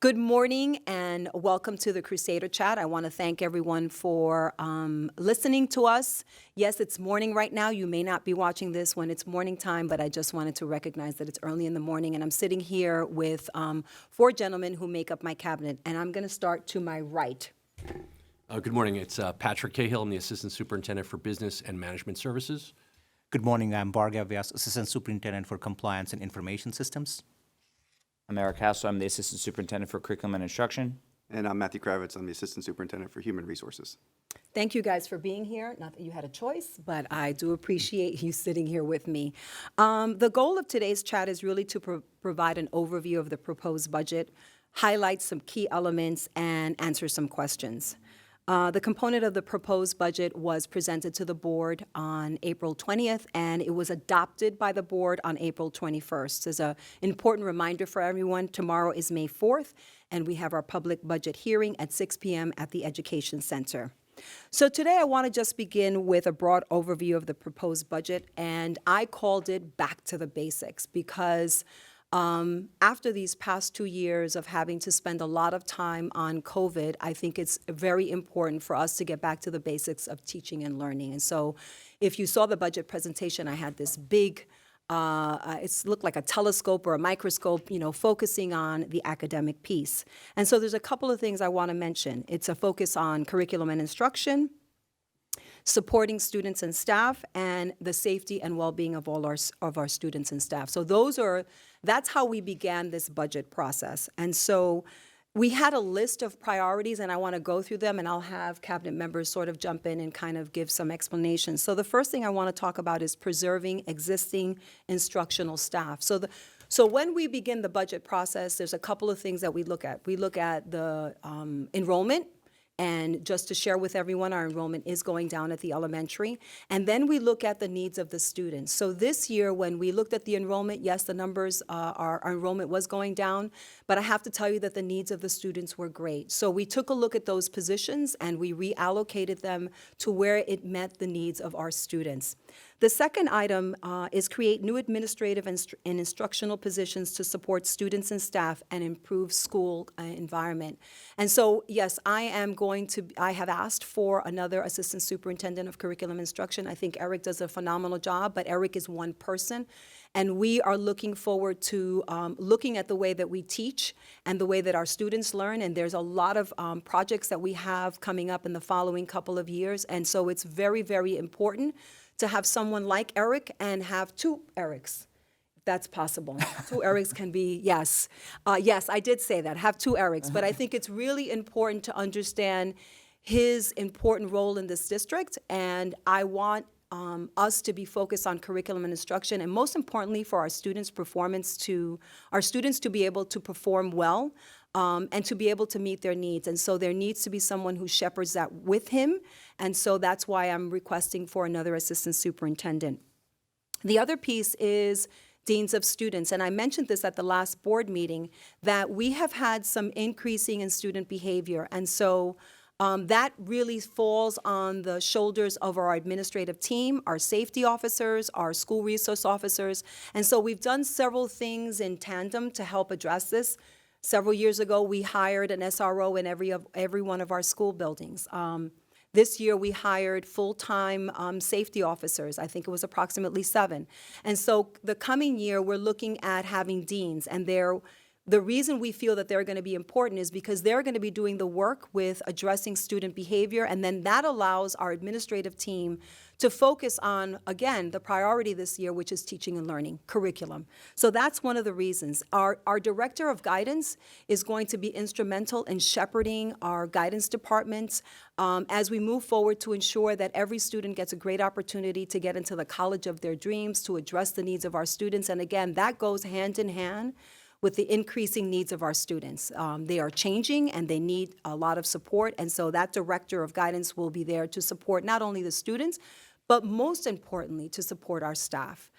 Good morning and welcome to the Crusader chat. I want to thank everyone for listening to us. Yes, it's morning right now. You may not be watching this when it's morning time, but I just wanted to recognize that it's early in the morning. And I'm sitting here with four gentlemen who make up my cabinet. And I'm going to start to my right. Good morning. It's Patrick Cahill. I'm the Assistant Superintendent for Business and Management Services. Good morning. I'm Bhargav Vyas, Assistant Superintendent for Compliance and Information Systems. I'm Eric Hassel. I'm the Assistant Superintendent for Curriculum and Instruction. And I'm Matthew Kravitz. I'm the Assistant Superintendent for Human Resources. Thank you guys for being here. Not that you had a choice, but I do appreciate you sitting here with me. The goal of today's chat is really to provide an overview of the proposed budget, highlight some key elements, and answer some questions. The component of the proposed budget was presented to the board on April 20th, and it was adopted by the board on April 21st. As an important reminder for everyone, tomorrow is May 4th, and we have our public budget hearing at 6 p.m. at the Education Center. So today I want to just begin with a broad overview of the proposed budget, and I called it Back to the Basics because after these past 2 years of having to spend a lot of time on COVID, I think it's very important for us to get back to the basics of teaching and learning. And so if you saw the budget presentation, I had this big, it looked like a telescope or a microscope, focusing on the academic piece. And so there's a couple of things I want to mention. It's a focus on curriculum and instruction, supporting students and staff, and the safety and well-being of all our students and staff. So that's how we began this budget process. And so we had a list of priorities, and I want to go through them, and I'll have cabinet members sort of jump in and kind of give some explanations. So the first thing I want to talk about is preserving existing instructional staff. So when we begin the budget process, there's a couple of things that we look at. We look at the enrollment. And just to share with everyone, our enrollment is going down at the elementary. And then we look at the needs of the students. So this year, when we looked at the enrollment, yes, the numbers, our enrollment was going down, but I have to tell you that the needs of the students were great. So we took a look at those positions and we reallocated them to where it met the needs of our students. The second item is create new administrative and instructional positions to support students and staff and improve school environment. And so, yes, I have asked for another assistant superintendent of curriculum instruction. I think Eric does a phenomenal job, but Eric is one person. And we are looking forward to looking at the way that we teach and the way that our students learn. And there's a lot of projects that we have coming up in the following couple of years. And so it's very, very important to have someone like Eric and have two Erics, if that's possible. Two Erics can be, yes. Yes, I did say that, have two Erics. But I think it's really important to understand his important role in this district. And I want us to be focused on curriculum and instruction, and most importantly for our students' our students to be able to perform well and to be able to meet their needs. And so there needs to be someone who shepherds that with him. And so that's why I'm requesting for another assistant superintendent. The other piece is deans of students. And I mentioned this at the last board meeting, that we have had some increasing in student behavior. And so that really falls on the shoulders of our administrative team, our safety officers, our school resource officers. And so we've done several things in tandem to help address this. Several years ago, we hired an SRO in every one of our school buildings. This year, we hired full-time safety officers. I think it was approximately 7. And so the coming year, we're looking at having deans, and the reason we feel that they're going to be important is because they're going to be doing the work with addressing student behavior, and then that allows our administrative team to focus on, again, the priority this year, which is teaching and learning, curriculum. So that's one of the reasons. Our director of guidance is going to be instrumental in shepherding our guidance departments as we move forward to ensure that every student gets a great opportunity to get into the college of their dreams, to address the needs of our students. And again, that goes hand in hand with the increasing needs of our students. They are changing and they need a lot of support, and so that director of guidance will be there to support not only the students, but most importantly, to support our staff.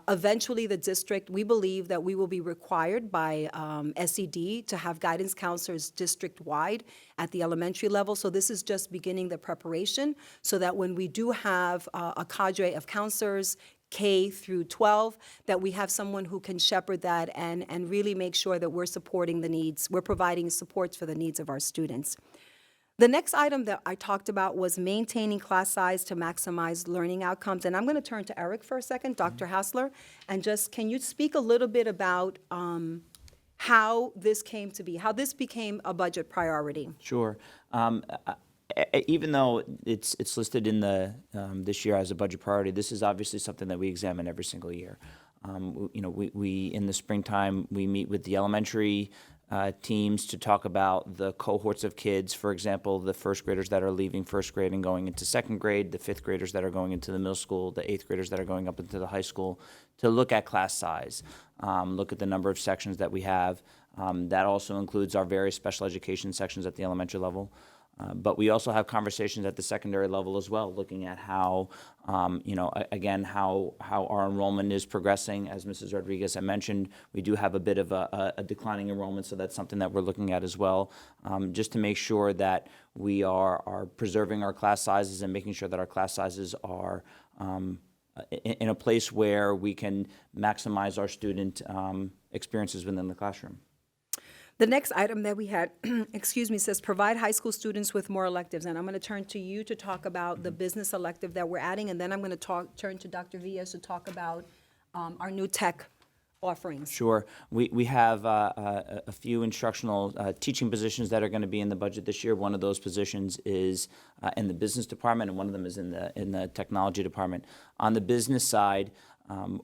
Eventually, the district, we believe that we will be required by SED to have guidance counselors district-wide at the elementary level. So this is just beginning the preparation so that when we do have a cadre of counselors K through 12, that we have someone who can shepherd that and really make sure that we're supporting the needs, we're providing supports for the needs of our students. The next item that I talked about was maintaining class size to maximize learning outcomes. And I'm going to turn to Eric for a second, Dr. Hassler, and just, can you speak a little bit about how this came to be, how this became a budget priority? Sure. Even though it's listed in the this year as a budget priority, this is obviously something that we examine every single year. We in the springtime we meet with the elementary teams to talk about the cohorts of kids. For example, the first graders that are leaving first grade and going into second grade, the fifth graders that are going into the middle school, the eighth graders that are going up into the high school, to look at class size, look at the number of sections that we have. That also includes our various special education sections at the elementary level. But we also have conversations at the secondary level as well, looking at how, again, how our enrollment is progressing. As Mrs. Rodriguez had mentioned, we do have a bit of a declining enrollment, so that's something that we're looking at as well, just to make sure that we are preserving our class sizes and making sure that our class sizes are in a place where we can maximize our student experiences within the classroom. The next item that we had, says provide high school students with more electives. And I'm going to turn to you to talk about the business elective that we're adding, and then I'm going to turn to Dr. Villas to talk about our new tech offerings. Sure. We have a few instructional teaching positions that are going to be in the budget this year. One of those positions is in the business department, and one of them is in the technology department. On the business side,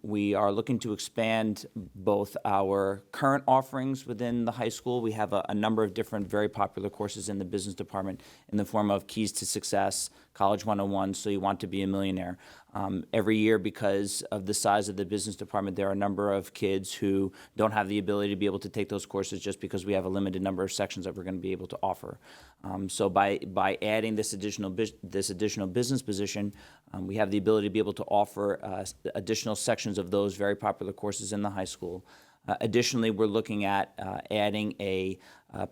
we are looking to expand both our current offerings within the high school. We have a number of different very popular courses in the business department in the form of Keys to Success, College 101, So You Want to Be a Millionaire. Every year, because of the size of the business department, there are a number of kids who don't have the ability to be able to take those courses just because we have a limited number of sections that we're going to be able to offer. So by adding this additional business position, we have the ability to be able to offer additional sections of those very popular courses in the high school. Additionally, we're looking at adding a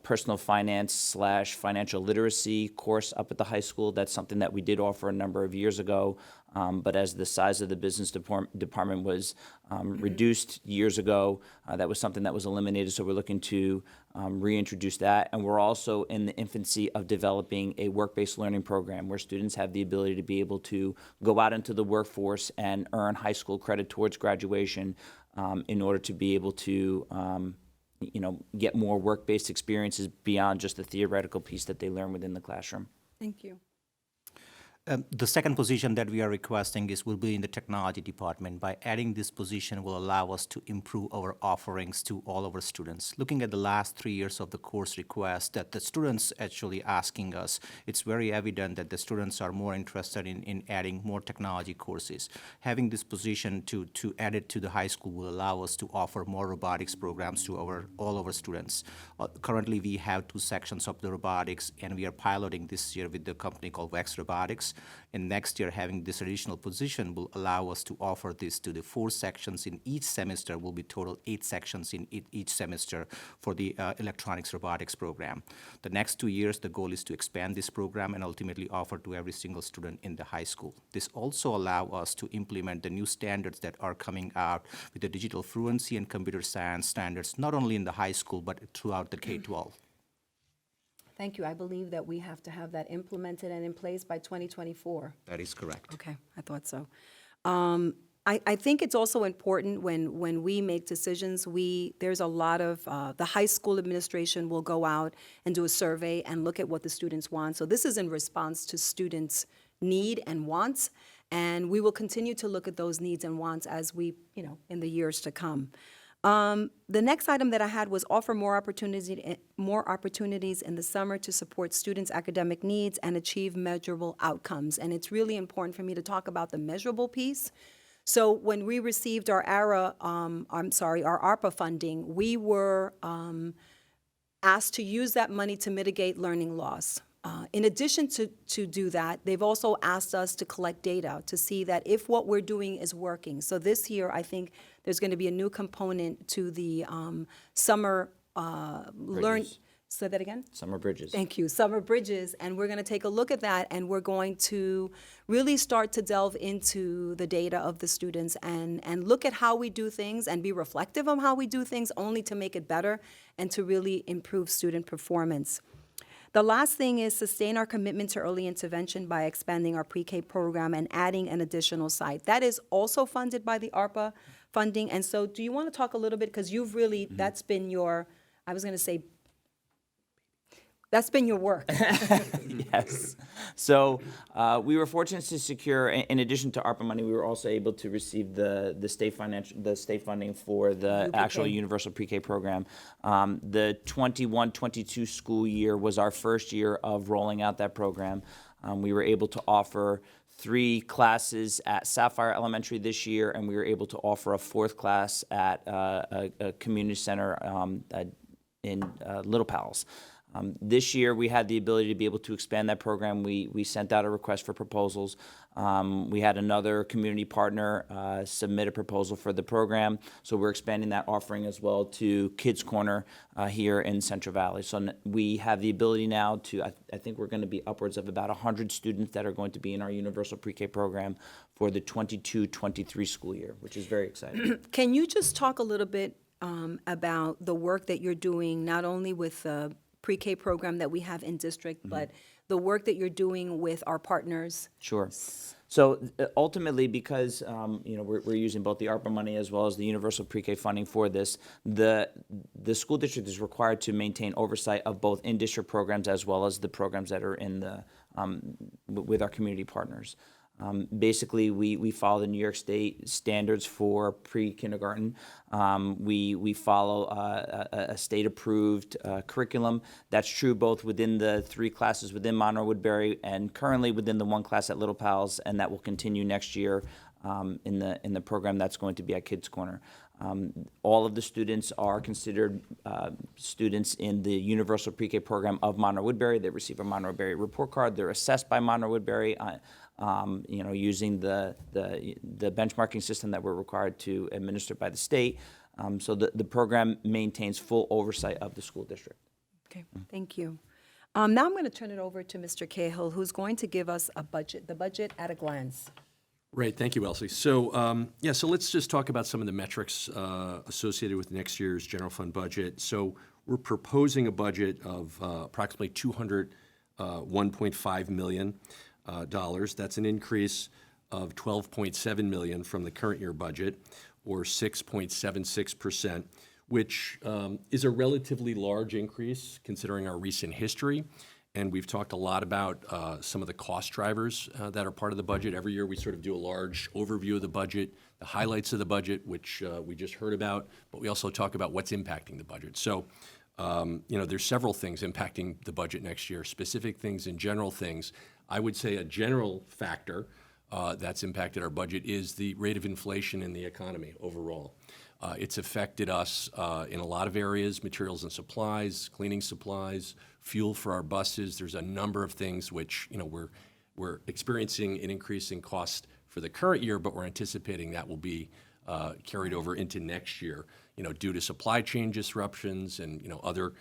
personal finance / financial literacy course up at the high school. That's something that we did offer a number of years ago, but as the size of the business department was reduced years ago, that was something that was eliminated, so we're looking to reintroduce that. And we're also in the infancy of developing a work-based learning program where students have the ability to be able to go out into the workforce and earn high school credit towards graduation in order to be able to get more work-based experiences beyond just the theoretical piece that they learn within the classroom. Thank you. The second position that we are requesting will be in the technology department. By adding this position will allow us to improve our offerings to all of our students. Looking at the last 3 years of the course request that the students actually asking us, it's very evident that the students are more interested in adding more technology courses. Having this position to add it to the high school will allow us to offer more robotics programs to all of our students. Currently, we have 2 sections of the robotics, and we are piloting this year with the company called Vex Robotics. And next year, having this additional position will allow us to offer this to the 4 sections in each semester, will be total 8 sections in each semester for the electronics robotics program. The next 2 years, the goal is to expand this program and ultimately offer to every single student in the high school. This also allows us to implement the new standards that are coming out with the digital fluency and computer science standards, not only in the high school, but throughout the K-12. Thank you. I believe that we have to have that implemented and in place by 2024. That is correct. Okay, I thought so. I think it's also important when we make decisions, there's a lot of, the high school administration will go out and do a survey and look at what the students want. So this is in response to students' need and wants, and we will continue to look at those needs and wants as we, in the years to come. The next item that I had was offer more opportunities in the summer to support students' academic needs and achieve measurable outcomes. And it's really important for me to talk about the measurable piece. So when we received our ARPA funding, we were asked to use that money to mitigate learning loss. In addition to do that, they've also asked us to collect data to see that if what we're doing is working. So this year, I think there's going to be a new component to the summer Say that again? Summer Bridges. Thank you. Summer Bridges, and we're going to take a look at that, and we're going to really start to delve into the data of the students and look at how we do things and be reflective on how we do things, only to make it better and to really improve student performance. The last thing is sustain our commitment to early intervention by expanding our pre-K program and adding an additional site. That is also funded by the ARPA funding. And so do you want to talk a little bit, because you've really, that's been your, I was going to say, that's been your work. Yes. So we were fortunate to secure, in addition to ARPA money, we were also able to receive the state funding for the actual universal pre-K program. The 21-22 school year was our first year of rolling out that program. We were able to offer 3 classes at Sapphire Elementary this year, and we were able to offer a 4th class at a community center in Little Pals. This year, we had the ability to be able to expand that program. We sent out a request for proposals. We had another community partner submit a proposal for the program, so we're expanding that offering as well to Kids Corner here in Central Valley. So we have the ability now to, I think we're going to be upwards of about 100 students that are going to be in our universal pre-K program for the 22-23 school year, which is very exciting. Can you just talk a little bit about the work that you're doing, not only with the pre-K program that we have in district, but the work that you're doing with our partners? Sure. So ultimately, because we're using both the ARPA money as well as the universal pre-K funding for this, the school district is required to maintain oversight of both in-district programs as well as the programs that are in the with our community partners. Basically, we follow the New York State standards for pre-kindergarten. We follow a state-approved curriculum. That's true both within the 3 classes within Monroe-Woodbury and currently within the 1 class at Little Pals, and that will continue next year in the program that's going to be at Kids Corner. All of the students are considered students in the universal pre-K program of Monroe-Woodbury. They receive a Monroe-Woodbury report card. They're assessed by Monroe-Woodbury, using the benchmarking system that we're required to administer by the state. So the program maintains full oversight of the school district. Okay, thank you. Now I'm going to turn it over to Mr. Cahill, who's going to give us the budget at a glance. Right, thank you, Elsie. So, so let's just talk about some of the metrics associated with next year's general fund budget. So we're proposing a budget of approximately $201.5 million. That's an increase of $12.7 million from the current year budget, or 6.76%, which is a relatively large increase considering our recent history. And we've talked a lot about some of the cost drivers that are part of the budget. Every year we sort of do a large overview of the budget, the highlights of the budget, which we just heard about, but we also talk about what's impacting the budget. So, there's several things impacting the budget next year, specific things and general things. I would say a general factor that's impacted our budget is the rate of inflation in the economy overall. It's affected us in a lot of areas: materials and supplies, cleaning supplies, fuel for our buses. There's a number of things which we're experiencing an increase in cost for the current year, but we're anticipating that will be carried over into next year, due to supply chain disruptions and other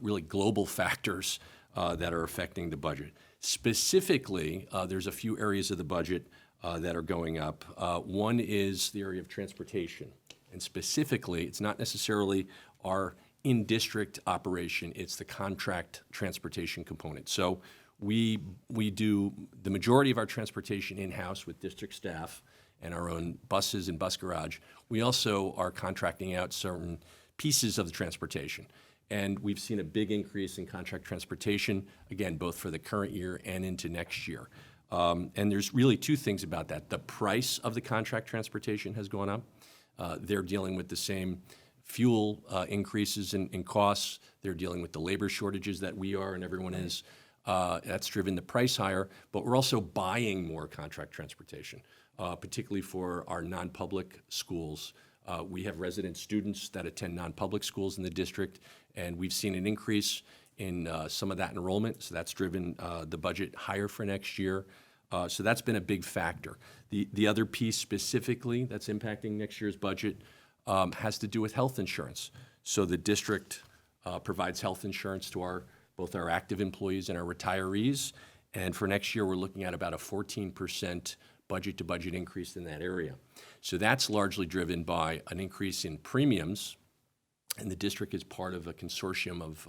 really global factors that are affecting the budget. Specifically, there's a few areas of the budget that are going up. One is the area of transportation. And specifically, it's not necessarily our in-district operation, it's the contract transportation component. So we do the majority of our transportation in-house with district staff and our own buses and bus garage. We also are contracting out certain pieces of the transportation. And we've seen a big increase in contract transportation, again, both for the current year and into next year. And there's really 2 things about that. The price of the contract transportation has gone up. They're dealing with the same fuel increases in costs. They're dealing with the labor shortages that we are and everyone is. That's driven the price higher, but we're also buying more contract transportation, particularly for our non-public schools. We have resident students that attend non-public schools in the district, and we've seen an increase in some of that enrollment, so that's driven the budget higher for next year. So that's been a big factor. The other piece specifically that's impacting next year's budget has to do with health insurance. So the district provides health insurance to both our active employees and our retirees. And for next year, we're looking at about a 14% budget-to-budget increase in that area. So that's largely driven by an increase in premiums, and the district is part of a consortium of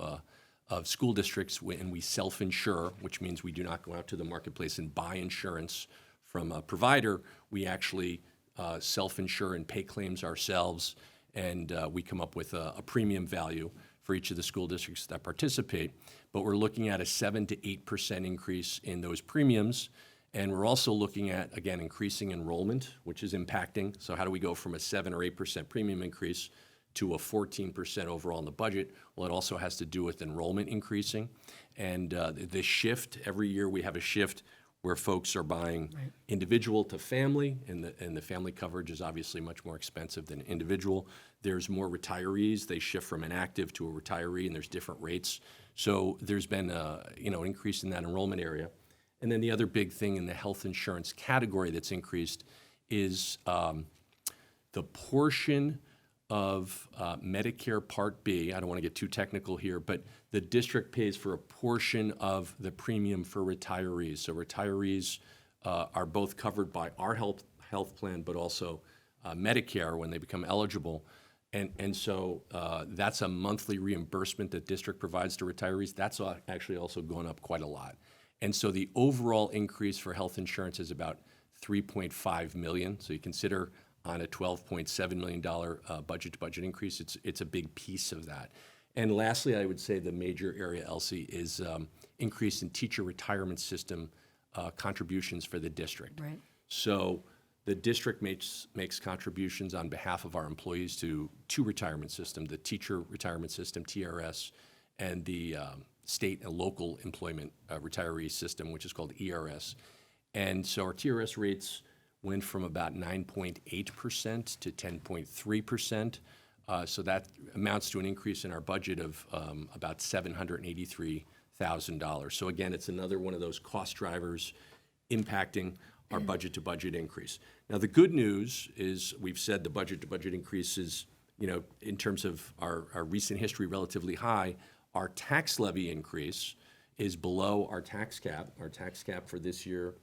school districts, and we self-insure, which means we do not go out to the marketplace and buy insurance from a provider. We actually self-insure and pay claims ourselves, and we come up with a premium value for each of the school districts that participate. But we're looking at a 7 to 8% increase in those premiums, and we're also looking at, again, increasing enrollment, which is impacting. So how do we go from a 7 or 8% premium increase to a 14% overall in the budget? Well, it also has to do with enrollment increasing. And the shift, every year we have a shift where folks are buying individual to family, and the family coverage is obviously much more expensive than individual. There's more retirees. They shift from an active to a retiree, and there's different rates. So there's been an increase in that enrollment area. And then the other big thing in the health insurance category that's increased is the portion of Medicare Part B. I don't want to get too technical here, but the district pays for a portion of the premium for retirees. So retirees are both covered by our health plan, but also Medicare when they become eligible. And so that's a monthly reimbursement that district provides to retirees. That's actually also gone up quite a lot. And so the overall increase for health insurance is about $3.5 million. So you consider on a $12.7 million budget-to-budget increase, it's a big piece of that. And lastly, I would say the major area, Elsie, is increase in teacher retirement system contributions for the district. Right. So the district makes contributions on behalf of our employees to two retirement systems, the teacher retirement system, TRS, and the state and local employment retiree system, which is called ERS. And so our TRS rates went from about 9.8% to 10.3%. So that amounts to an increase in our budget of about $783,000. So again, it's another one of those cost drivers impacting our budget-to-budget increase. Now, the good news is we've said the budget-to-budget increase is, in terms of our recent history, relatively high. Our tax levy increase is below our tax cap. Our tax cap for this year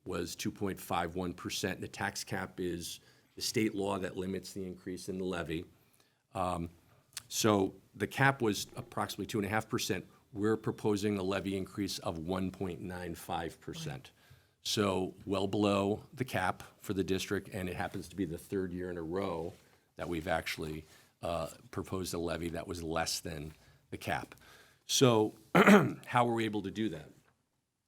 was 2.51%. The tax cap is the state law that limits the increase in the levy. So the cap was approximately 2.5%. We're proposing a levy increase of 1.95%. So well below the cap for the district, and it happens to be the third year in a row that we've actually proposed a levy that was less than the cap. So how were we able to do that?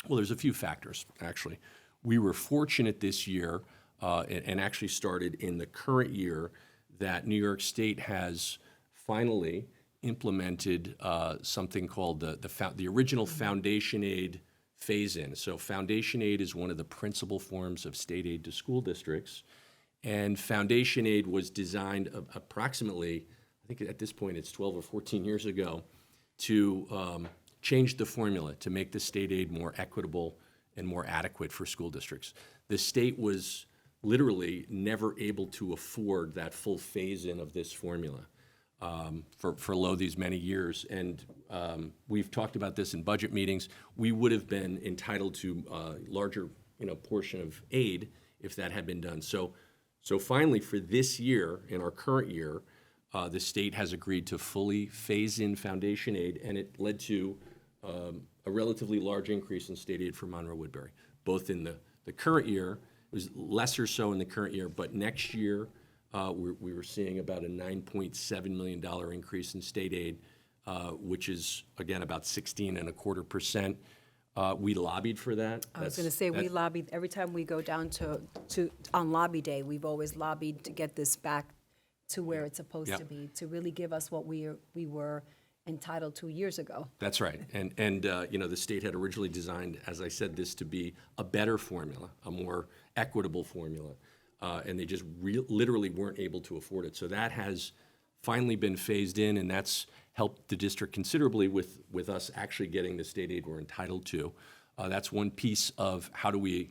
Well, there's a few factors, actually. We were fortunate this year, and actually started in the current year, that New York State has finally implemented something called the original foundation aid phase-in. So foundation aid is one of the principal forms of state aid to school districts, and foundation aid was designed approximately, I think at this point it's 12 or 14 years ago, to change the formula to make the state aid more equitable and more adequate for school districts. The state was literally never able to afford that full phase-in of this formula for these many years. And we've talked about this in budget meetings. We would have been entitled to a larger portion of aid if that had been done. So finally, for this year, in our current year, the state has agreed to fully phase in foundation aid, and it led to a relatively large increase in state aid for Monroe-Woodbury, both in the current year. It was lesser so in the current year, but next year we were seeing about a $9.7 million increase in state aid, which is, again, about 16.25%. We lobbied for that. I was going to say, we lobbied, every time we go down on lobby day, we've always lobbied to get this back to where it's supposed to be, to really give us what we were entitled 2 years ago. That's right. And the state had originally designed, as I said, this to be a better formula, a more equitable formula, and they just literally weren't able to afford it. So that has finally been phased in, and that's helped the district considerably with us actually getting the state aid we're entitled to. That's one piece of how are we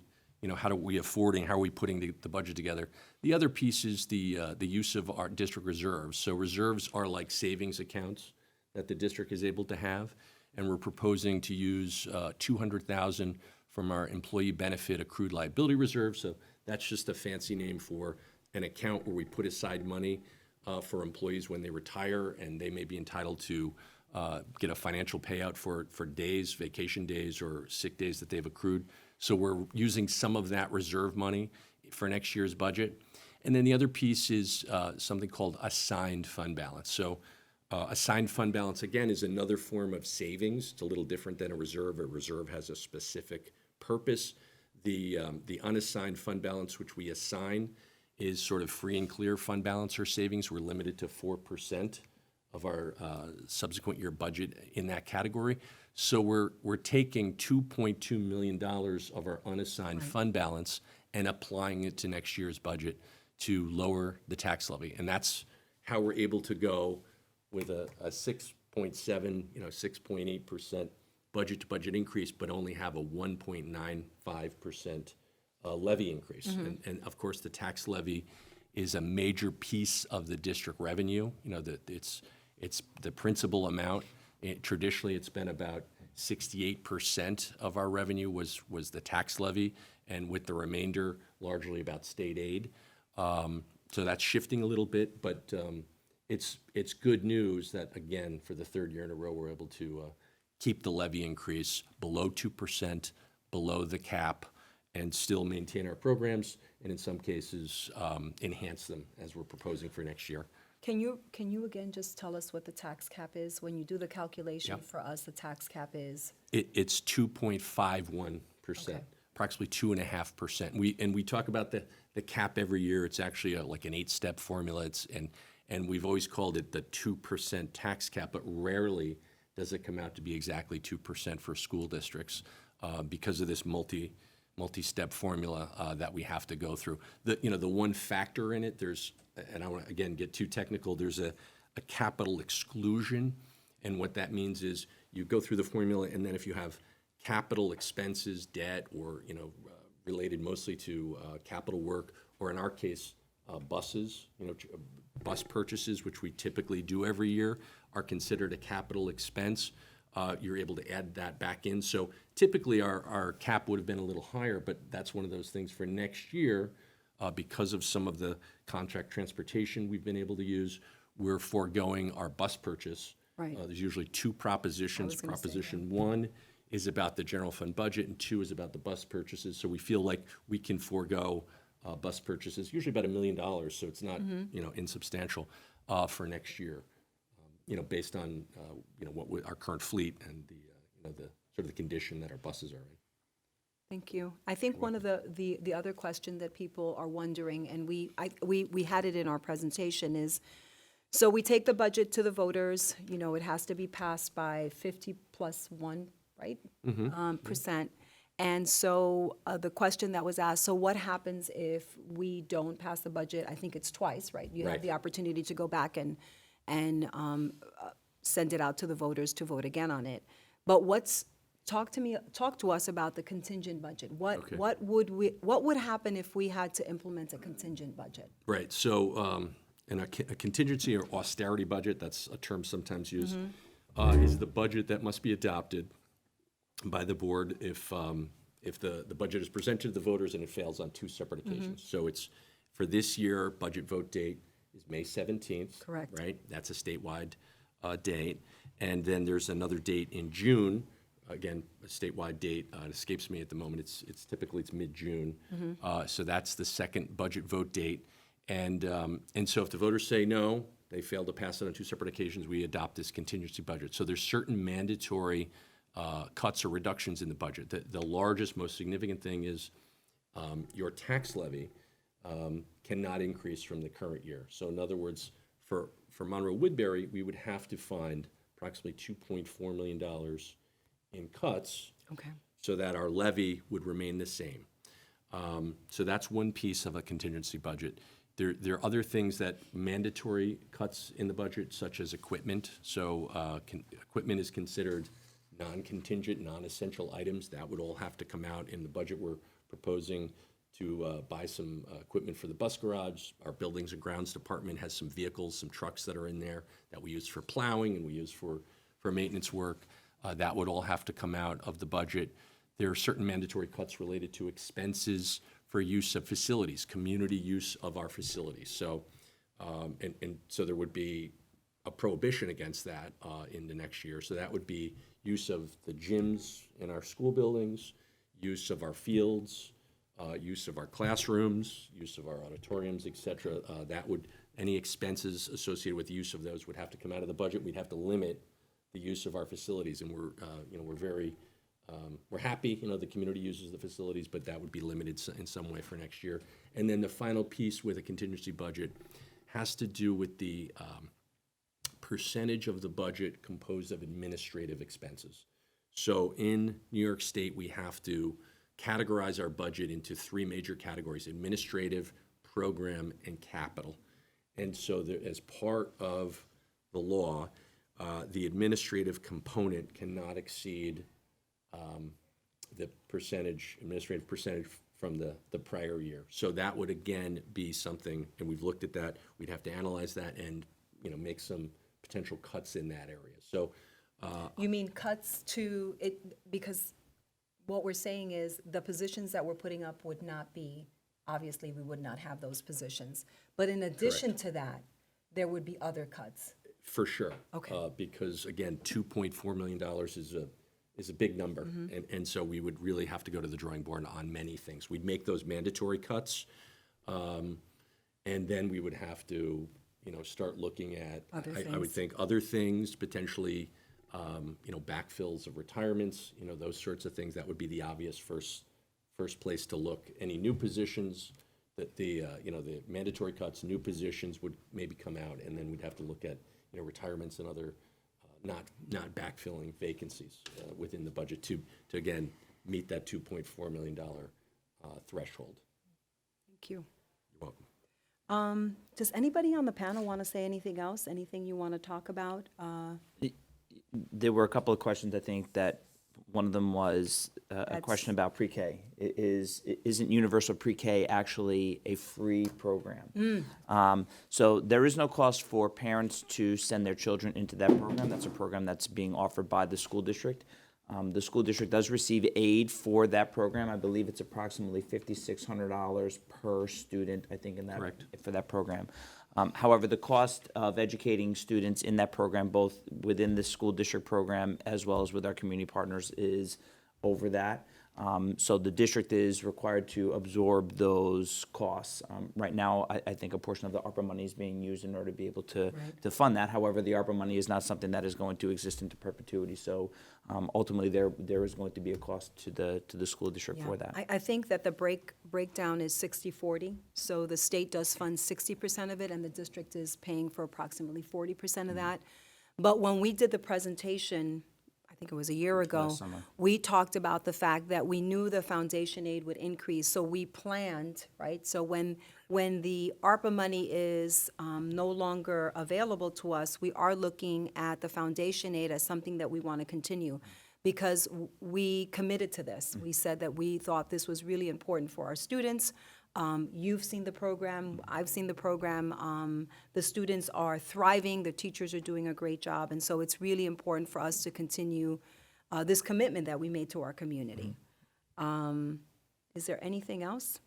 putting the budget together. The other piece is the use of our district reserves. So reserves are like savings accounts that the district is able to have, and we're proposing to use $200,000 from our employee benefit accrued liability reserve. So that's just a fancy name for an account where we put aside money for employees when they retire, and they may be entitled to get a financial payout for days, vacation days, or sick days that they've accrued. So we're using some of that reserve money for next year's budget. And then the other piece is something called assigned fund balance. So assigned fund balance, again, is another form of savings. It's a little different than a reserve. A reserve has a specific purpose. The unassigned fund balance, which we assign, is sort of free and clear fund balance or savings. We're limited to 4% of our subsequent year budget in that category. So we're taking $2.2 million of our unassigned fund balance and applying it to next year's budget to lower the tax levy. And that's how we're able to go with a 6.7, 6.8% budget-to-budget increase, but only have a 1.95% levy increase. And of course, the tax levy is a major piece of the district revenue. It's the principal amount. Traditionally, it's been about 68% of our revenue was the tax levy, and with the remainder largely about state aid. So that's shifting a little bit, but it's good news that, again, for the third year in a row, we're able to keep the levy increase below 2%, below the cap, and still maintain our programs, and in some cases, enhance them as we're proposing for next year. Can you again just tell us what the tax cap is? When you do the calculation for us, the tax cap is? It's 2.51%, Okay. approximately 2.5%. We talk about the cap every year. It's actually like an 8-step formula. And we've always called it the 2% tax cap, but rarely does it come out to be exactly 2% for school districts because of this multi-step formula that we have to go through. The one factor in it, and I want to, again, get too technical, there's a capital exclusion, and what that means is you go through the formula, and then if you have capital expenses, debt, or, related mostly to capital work, or in our case, buses, bus purchases, which we typically do every year, are considered a capital expense. You're able to add that back in. So typically our cap would have been a little higher, but that's one of those things for next year, because of some of the contract transportation we've been able to use, we're foregoing our bus purchase. Right. There's usually two propositions. gonna say Proposition one is about the general fund budget, and two is about the bus purchases. So we feel like we can forego bus purchases, usually about $1 million, so it's not insubstantial for next year. Based on what our current fleet and the sort of the condition that our buses are in. Thank you. I think one of the other question that people are wondering, and we had it in our presentation, is, so we take the budget to the voters, it has to be passed by 50+1, right? Percent. And so the question that was asked, so what happens if we don't pass the budget? I think it's twice, right? You have Right. the opportunity to go back and send it out to the voters to vote again on it. But talk to us about the contingent budget. Okay. What would happen if we had to implement a contingent budget? Right. So a contingency or austerity budget, that's a term sometimes used, is the budget that must be adopted by the board if the budget is presented to the voters and it fails on two separate occasions. So it's, for this year, budget vote date is May 17th. Correct. Right? That's a statewide date. And then there's another date in June, again, a statewide date. It escapes me at the moment. It's typically mid-June. So that's the second budget vote date. And so if the voters say no, they fail to pass it on two separate occasions, we adopt this contingency budget. So there's certain mandatory cuts or reductions in the budget. The largest, most significant thing is your tax levy cannot increase from the current year. So in other words, for Monroe-Woodbury, we would have to find approximately $2.4 million in cuts, Okay. so that our levy would remain the same. So that's one piece of a contingency budget. There are other things that mandatory cuts in the budget, such as equipment. So equipment is considered non-contingent, non-essential items. That would all have to come out in the budget we're proposing buy some equipment for the bus garage. Our Buildings and Grounds Department has some vehicles, some trucks that are in there that we use for plowing and we use for maintenance work. That would all have to come out of the budget. There are certain mandatory cuts related to expenses for use of facilities, community use of our facilities. So, and so there would be a prohibition against that in the next year. So that would be use of the gyms in our school buildings, use of our fields, use of our classrooms, use of our auditoriums, et cetera. Any expenses associated with the use of those would have to come out of the budget. We'd have to limit the use of our facilities, and we're happy, the community uses the facilities, but that would be limited in some way for next year. And then the final piece with a contingency budget has to do with the percentage of the budget composed of administrative expenses. So in New York State, we have to categorize our budget into three major categories: administrative, program, and capital. And so as part of the law, the administrative component cannot exceed the administrative percentage from the prior year. So that would again be something, and we've looked at that, we'd have to analyze that and make some potential cuts in that area. So You mean cuts to it, because what we're saying is the positions that we're putting up would not be, obviously, we would not have those positions. But in addition to that, there would be other cuts. for sure. Okay. Because again, $2.4 million is a big number. And so we would really have to go to the drawing board on many things. We'd make those mandatory cuts, and then we would have to, start looking at, Other I would things. think, other things, potentially, backfills of retirements, those sorts of things. That would be the obvious first place to look. Any new positions, that the mandatory cuts, new positions would maybe come out, and then we'd have to look at, retirements and other not backfilling vacancies within the budget to again meet that $2.4 million threshold. Thank you. You're welcome. Does anybody on the panel want to say anything else? Anything you want to talk about? There were a couple of questions, I think, that one of them was a question about pre-K. Isn't universal pre-K actually a free program? So there is no cost for parents to send their children into that program. That's a program that's being offered by the school district. The school district does receive aid for that program. I believe it's approximately $5,600 per student, I think, Correct. for that program. However, the cost of educating students in that program, both within the school district program as well as with our community partners, is over that. So the district is required to absorb those costs. Right now, I think a portion of the ARPA money is being used in order to be able to fund that. However, the ARPA money is not something that is going to exist into perpetuity. So ultimately, there is going to be a cost to the school district for that. I think that the breakdown is 60-40. So the state does fund 60% of it, and the district is paying for approximately 40% of that. But when we did the presentation, I think it was a year ago, summer. we talked about the fact that we knew the foundation aid would increase, so we planned, right? So when the ARPA money is no longer available to us, we are looking at the foundation aid as something that we want to continue, because we committed to this. We said that we thought this was really important for our students. You've seen the program, I've seen the program. The students are thriving, the teachers are doing a great job, and so it's really important for us to continue this commitment that we made to our community. Is there anything else?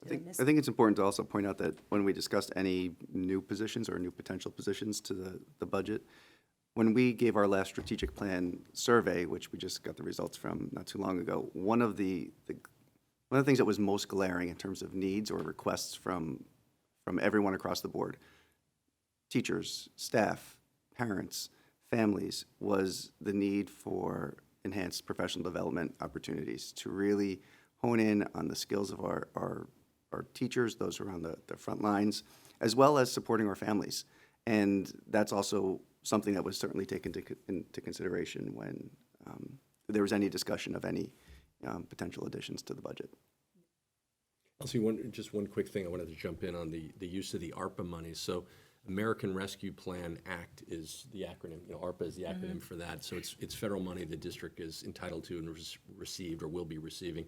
I think it's important to also point out that when we discussed any new positions or new potential positions to the budget, when we gave our last strategic plan survey, which we just got the results from not too long ago, one of the things that was most glaring in terms of needs or requests from everyone across the board, teachers, staff, parents, families, was the need for enhanced professional development opportunities to really hone in on the skills of our teachers, those who are on the front lines, as well as supporting our families. And that's also something that was certainly taken into consideration when there was any discussion of any potential additions to the budget. I'll see just one quick thing I wanted to jump in on the use of the ARPA money. So American Rescue Plan Act is the acronym. ARPA is the acronym for that. So it's federal money the district is entitled to and received or will be receiving.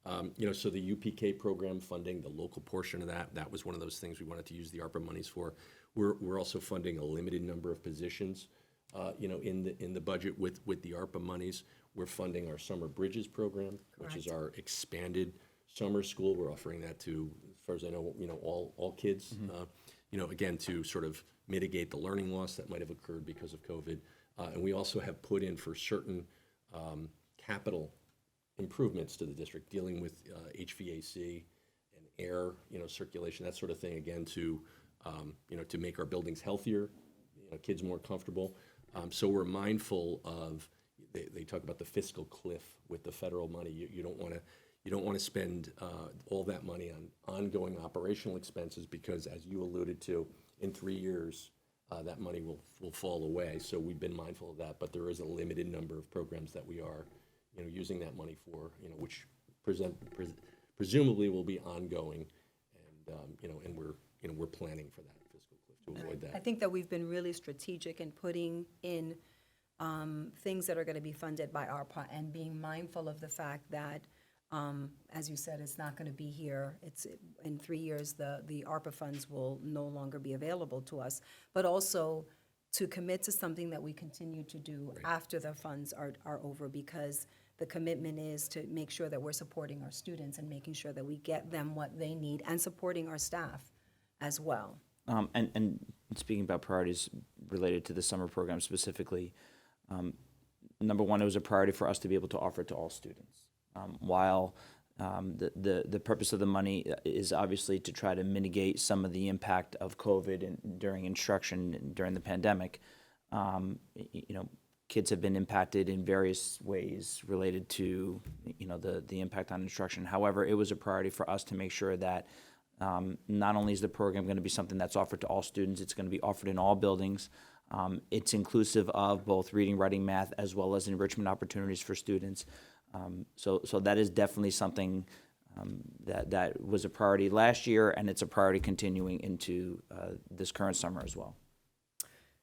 So the UPK program funding, the local portion of that was one of those things we wanted to use the ARPA monies for. We're also funding a limited number of positions, in the budget with the ARPA monies. We're funding our Summer Bridges program, which is our expanded summer school. We're offering that to, as far as I know, all kids, again, to sort of mitigate the learning loss that might have occurred because of COVID. And we also have put in for certain capital improvements to the district, dealing with HVAC and air, circulation, that sort of thing, again, to make our buildings healthier, kids more comfortable. So we're mindful of, they talk about the fiscal cliff with the federal money. You don't want to spend all that money on ongoing operational expenses, because, as you alluded to, in 3 years, that money will fall away. So we've been mindful of that, but there is a limited number of programs that we are using that money for, which presumably will be ongoing, and we're planning for that fiscal cliff to avoid that. I think that we've been really strategic in putting in things that are going to be funded by ARPA, and being mindful of the fact that, as you said, it's not going to be here. It's in 3 years, the ARPA funds will no longer be available to us, but also to commit to something that we continue to do after the funds are over, because the commitment is to make sure that we're supporting our students and making sure that we get them what they need, and supporting our staff as well. And speaking about priorities related to the summer program specifically, number one, it was a priority for us to be able to offer it to all students. While the purpose of the money is obviously to try to mitigate some of the impact of COVID and during instruction during the pandemic, kids have been impacted in various ways related to the impact on instruction. However, it was a priority for us to make sure that not only is the program going to be something that's offered to all students, it's going to be offered in all buildings. It's inclusive of both reading, writing, math, as well as enrichment opportunities for students. So that is definitely something that was a priority last year, and it's a priority continuing into this current summer as well.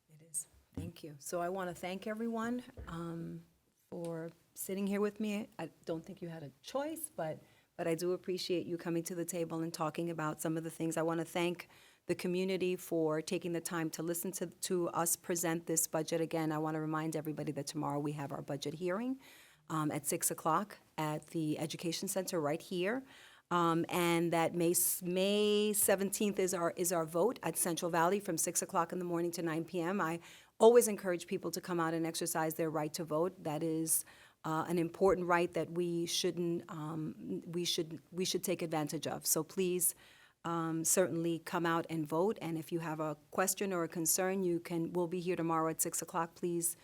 It is. Thank you. So I want to thank everyone for sitting here with me. I don't think you had a choice, but I do appreciate you coming to the table and talking about some of the things. I want to thank the community for taking the time to listen to us present this budget. Again, I want to remind everybody that tomorrow we have our budget hearing at 6 o'clock at the Education Center right here. And that May 17th is our vote at Central Valley from 6 o'clock in the morning to 9 p.m. I always encourage people to come out and exercise their right to vote. That is an important right that we should take advantage of. So please certainly come out and vote. And if you have a question or a concern, we'll be here tomorrow at 6 o'clock. Please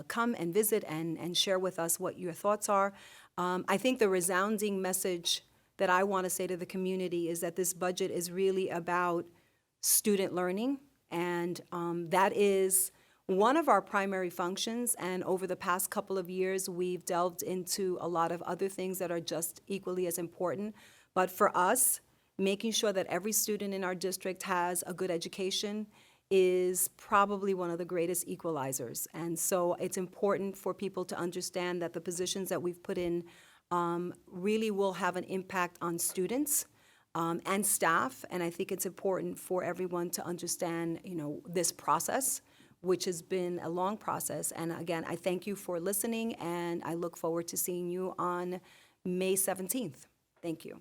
come and visit and share with us what your thoughts are. I think the resounding message that I want to say to the community is that this budget is really about student learning, and that is one of our primary functions. And over the past couple of years, we've delved into a lot of other things that are just equally as important. But for us, making sure that every student in our district has a good education is probably one of the greatest equalizers. And so it's important for people to understand that the positions that we've put in really will have an impact on students and staff. And I think it's important for everyone to understand, this process, which has been a long process. And again, I thank you for listening, and I look forward to seeing you on May 17th. Thank you.